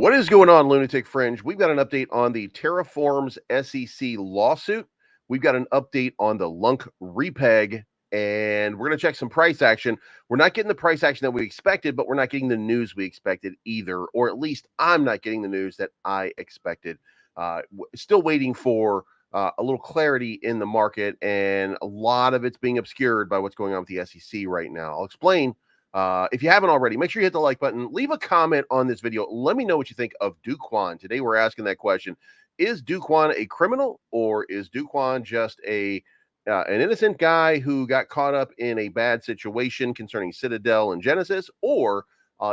What is going on, Lunatic Fringe? We've got an update on the Terraform's SEC lawsuit. We've got an update on the Lunc Repeg, and we're going to check some price action. We're not getting the price action that we expected, but we're not getting the news we expected either, or at least I'm not getting the news that I expected. Still waiting for a little clarity in the market, and a lot of it's being obscured by what's going on with the SEC right now. I'll explain. If you haven't already, make sure you hit the like button. Leave a comment on this video. Let me know what you think of Duquan. Today we're asking that question. Is Duquan a criminal, or is Duquan just an innocent guy who got caught up in a bad situation concerning Citadel and Genesis, or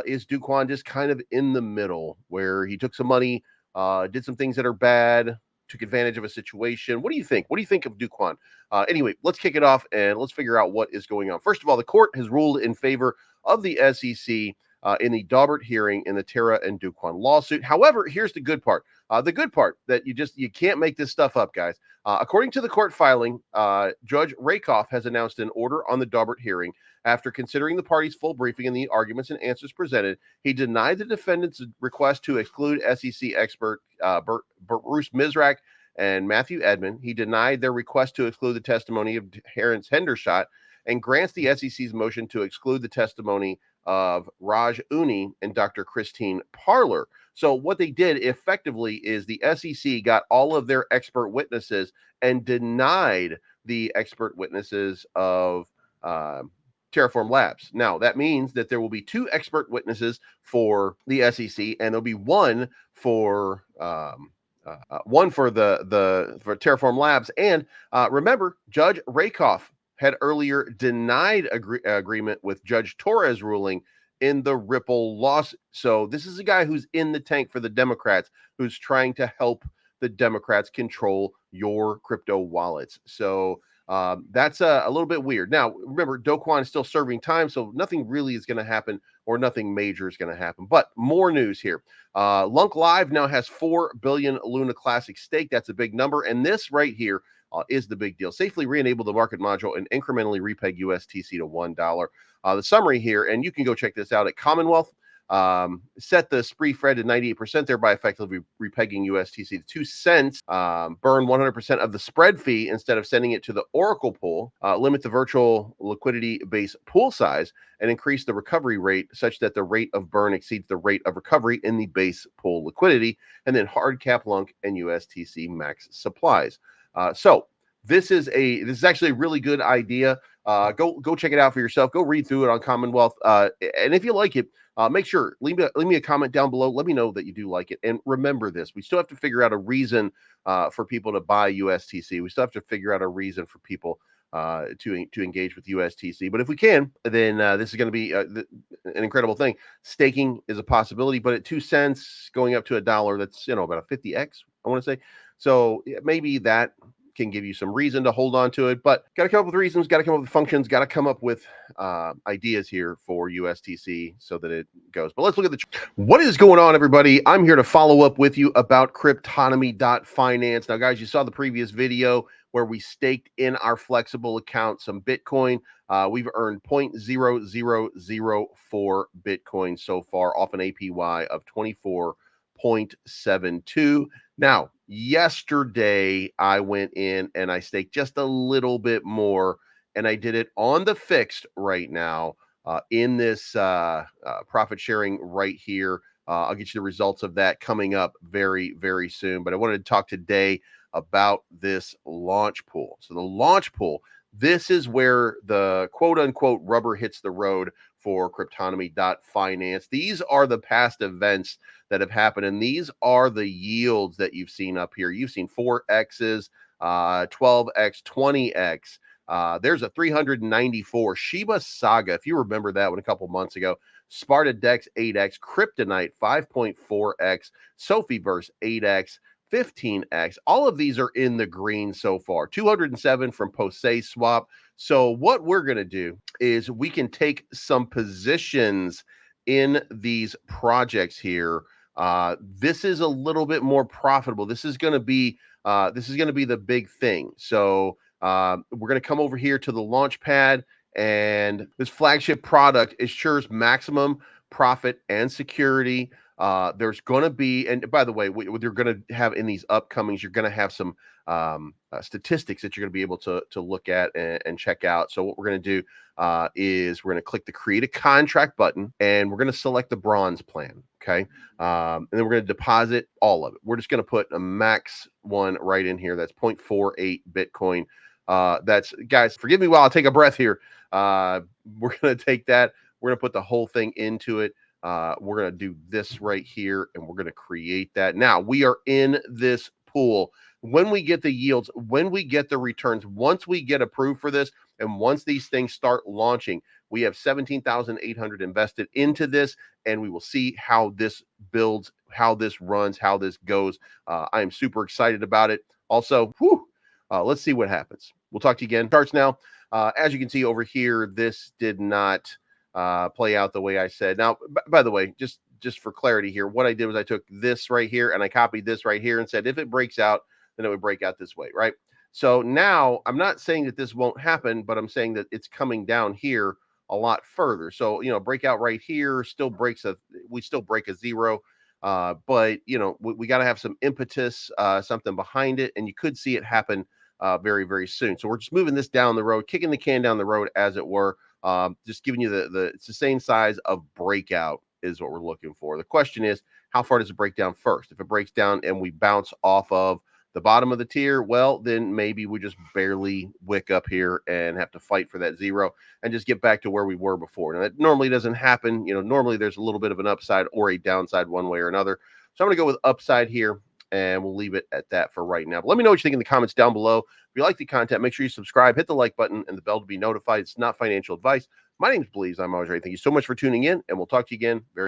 is Duquan just kind of in the middle where he took some money, did some things that are bad, took advantage of a situation? What do you think? What do you think of Duquan? Anyway, let's kick it off and let's figure out what is going on. First of all, the court has ruled in favor of the SEC in the Daubert hearing in the Terra and Duquan lawsuit. However, here's the good part. The good part that you can't make this stuff up, guys. According to the court filing, Judge Rakoff has announced an order on the Daubert hearing. After considering the parties' full briefing and the arguments and answers presented, he denied the defendant's request to exclude SEC expert Bruce Mizrak and Matthew Edmond. He denied their request to exclude the testimony of Terrence Hendershot and grants the SEC's motion to exclude the testimony of Raj Uni and Dr. Christine Parler. So what they did effectively is the SEC got all of their expert witnesses and denied the expert witnesses of Terraform Labs. Now, that means that there will be two expert witnesses for the SEC, and there'll be one for for Terraform Labs. And remember, Judge Rakoff had earlier denied agreement with Judge Torres' ruling in the Ripple lawsuit. So this is a guy who's in the tank for the Democrats, who's trying to help the Democrats control your crypto wallets. So that's a little bit weird. Now, remember, Do Kwon is still serving time, so nothing really is going to happen, or nothing major is going to happen. But more news here. Lunc Live now has 4 billion Luna Classic stake. That's a big number. And this right here is the big deal. Safely re-enable the market module and incrementally repeg USTC to $1. The summary here, and you can go check this out at Commonwealth. Set the spree Fred to 98%, thereby effectively repegging USTC to 2 cents. Burn 100% of the spread fee instead of sending it to the Oracle pool. Limit the virtual liquidity base pool size and increase the recovery rate such that the rate of burn exceeds the rate of recovery in the base pool liquidity. And then hard cap Lunc and USTC max supplies. So this is actually a really good idea. Go check it out for yourself. Go read through it on Commonwealth. And if you like it, make sure leave me a comment down below. Let me know that you do like it. And remember this: we still have to figure out a reason for people to buy USTC. We still have to figure out a reason for people to engage with USTC. But if we can, then this is going to be an incredible thing. Staking is a possibility, but at 2 cents going up to $1, that's about a 50x. I want to say. So maybe that can give you some reason to hold on to it, but got to come up with reasons, got to come up with functions, got to come up with ideas here for USTC so that it goes. But let's look at what is going on, everybody. I'm here to follow up with you about Cryptonomy.finance. Now, guys, you saw the previous video where we staked in our flexible account some Bitcoin. We've earned 0.0004 Bitcoin so far off an APY of 24.72. Now, yesterday I went in and I staked just a little bit more, and I did it on the fixed right now in this profit sharing right here. I'll get you the results of that coming up very, very soon. But I wanted to talk today about this launch pool. So the launch pool, this is where the quote unquote rubber hits the road for Cryptonomy.finance. These are the past events that have happened, and these are the yields that you've seen up here. You've seen 4x's, 12x, 20x. There's a 394 Shiba Saga, if you remember that one a couple months ago. Sparta Dex 8x, Kryptonite 5.4x, Sophieverse 8x, 15x. All of these are in the green so far. 207 from Posey Swap. So what we're going to do is we can take some positions in these projects here. This is a little bit more profitable. This is going to be the big thing. So we're going to come over here to the launch pad, and this flagship product ensures maximum profit and security. There's going to be, and by the way, what you're going to have in these upcomings, you're going to have some statistics that you're going to be able to look at and check out. So what we're going to do is we're going to click the create a contract button, and we're going to select the bronze plan. Okay. And then we're going to deposit all of it. We're just going to put a max one right in here. That's 0.48 Bitcoin. That's, guys, forgive me while I take a breath here. We're going to take that. We're going to put the whole thing into it. We're going to do this right here, and we're going to create that. Now we are in this pool. When we get the yields, when we get the returns, once we get approved for this, and once these things start launching, we have 17,800 invested into this, and we will see how this builds, how this runs, how this goes. I am super excited about it. Also, let's see what happens. We'll talk to you again. Charts now. As you can see over here, this did not play out the way I said. Now, by the way, just for clarity here, what I did was I took this right here and I copied this right here and said, if it breaks out, then it would break out this way, right? So now I'm not saying that this won't happen, but I'm saying that it's coming down here a lot further. So, breakout right here still we still break a zero. But we got to have some impetus, something behind it, and you could see it happen very, very soon. So we're just moving this down the road, kicking the can down the road, as it were. Just giving you it's the same size of breakout is what we're looking for. The question is, how far does it break down first? If it breaks down and we bounce off of the bottom of the tier, well, then maybe we just barely wick up here and have to fight for that zero and just get back to where we were before. Now, that normally doesn't happen. Normally there's a little bit of an upside or a downside one way or another. So I'm going to go with upside here, and we'll leave it at that for right now. But let me know what you think in the comments down below. If you like the content, make sure you subscribe, hit the like button, and the bell to be notified. It's not financial advice. My name's Bleez. I'm always ready. Thank you so much for tuning in, and we'll talk to you again very